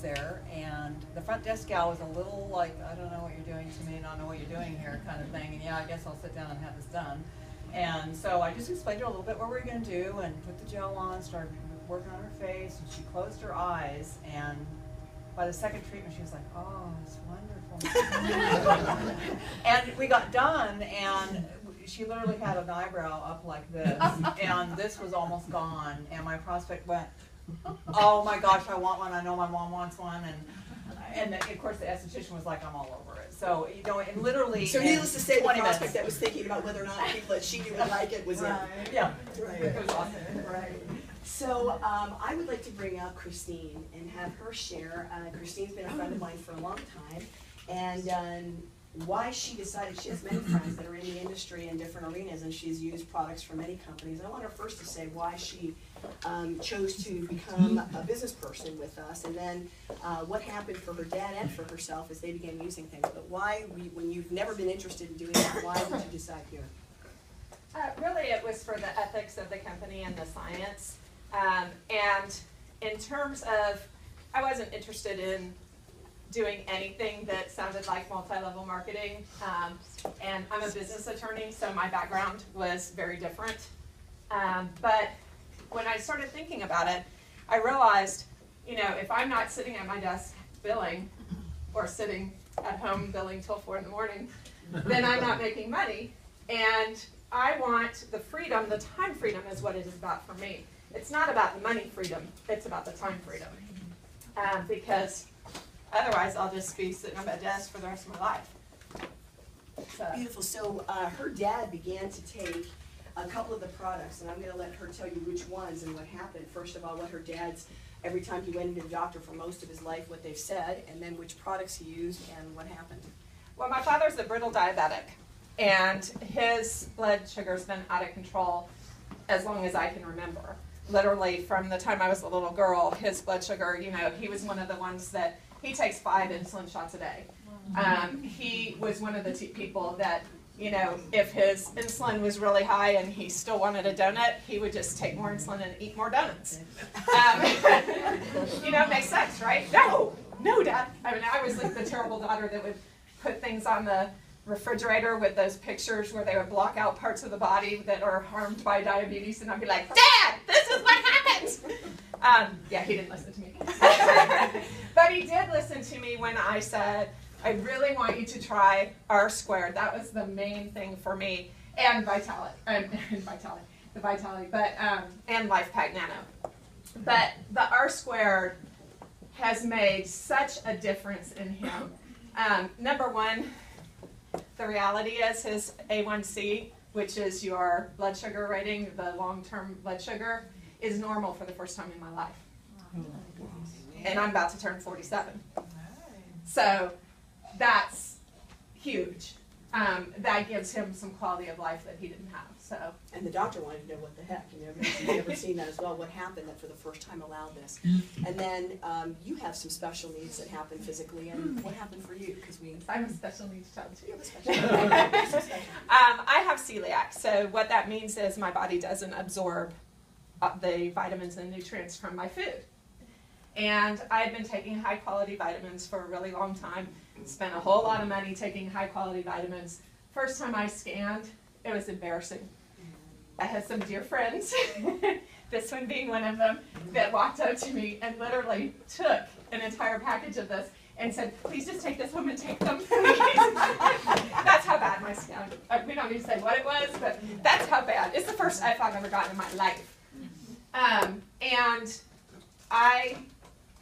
there, and the front desk gal was a little like, I don't know what you're doing to me, and I don't know what you're doing here kind of thing, and yeah, I guess I'll sit down and have this done. And so I just explained to her a little bit what we were going to do, and put the gel on, started working on her face, and she closed her eyes, and by the second treatment she was like, oh, it's wonderful. And we got done, and she literally had an eyebrow up like this, and this was almost gone, and my prospect went, oh my gosh, I want one, I know my mom wants one, and of course the esthetician was like, I'm all over it. So, you know, and literally so needless to say, the 20 prospect minutes. that was thinking about whether or not people that she knew would like it was Right. in. Yeah, Right. it was awesome. Right. So I would like to bring up Christine and have her share. Christine's been a friend of mine for a long time, and why she decided, she has many friends that are in the industry in different arenas, and she's used products from many companies. I want her first to say why she chose to become a business person with us, and then what happened for her dad and for herself as they began using things. But why, when you've never been interested in doing that, why did you decide here? Really, it was for the ethics of the company and the science. And in terms of, I wasn't interested in doing anything that sounded like multi-level marketing. And I'm a business attorney, so my background was very different. But when I started thinking about it, I realized, you know, if I'm not sitting at my desk billing or sitting at home billing till 4 in the morning, then I'm not making money. And I want the freedom, the time freedom is what it is about for me. It's not about the money freedom, it's about the time freedom. Because otherwise I'll just be sitting at my desk for the rest of my life. So. Beautiful. So her dad began to take a couple of the products, and I'm going to let her tell you which ones and what happened. First of all, what her dad's, every time he went into the doctor for most of his life, what they've said, and then which products he used and what happened. Well, my father's a brittle diabetic, and his blood sugar's been out of control as long as I can remember. Literally, from the time I was a little girl, his blood sugar, you know, he was one of the ones that, he takes 5 insulin shots a day. He was one of the people that, you know, if his insulin was really high and he still wanted a donut, he would just take more insulin and eat more donuts. You know, it makes sense, right? No, Dad. I mean, I was like the terrible daughter that would put things on the refrigerator with those pictures where they would block out parts of the body that are harmed by diabetes, and I'd be like, Dad, this is what happens! Yeah, he didn't listen to me. But he did listen to me when I said, I really want you to try R squared. That was the main thing for me. And Vitality, but, and LifePak Nano. But the R squared has made such a difference in him. Number one, the reality is his A1C, which is your blood sugar rating, the long-term blood sugar, is normal for the first time in my life. And I'm about to turn 47. So that's huge. That gives him some quality of life that he didn't have. So. And the doctor wanted to know what the heck, you know, you've never seen that as well, what happened that for the first time allowed this. And then you have some special needs that happen physically, and what happened for you? Because I'm a special needs child too. You have a special need. I have celiac, so what that means is my body doesn't absorb the vitamins and nutrients from my food. And I've been taking high quality vitamins for a really long time, spent a whole lot of money taking high quality vitamins. First time I scanned, it was embarrassing. I had some dear friends, this one being one of them, that walked up to me and literally took an entire package of this and said, please just take this home and take them. That's how bad my scan, we don't need to say what it was, but that's how bad. It's the first F I've ever gotten in my life. And I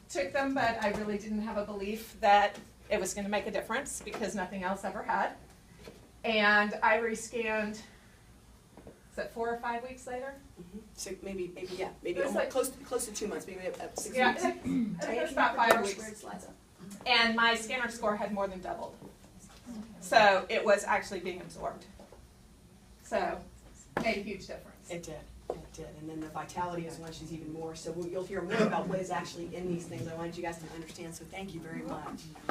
took them, but I really didn't have a belief that it was going to make a difference because nothing else ever had. And I rescanned, is that 4 or 5 weeks later? Mm-hmm. So maybe like, close to 2 months, maybe 6 weeks. Yeah, it was about 5 weeks. And my scanner score had more than doubled. So it was actually being absorbed. So it made a huge difference. It did. It did. And then the vitality is one she's even more. So you'll hear more about what is actually in these things. I wanted you guys to understand. So thank you very much.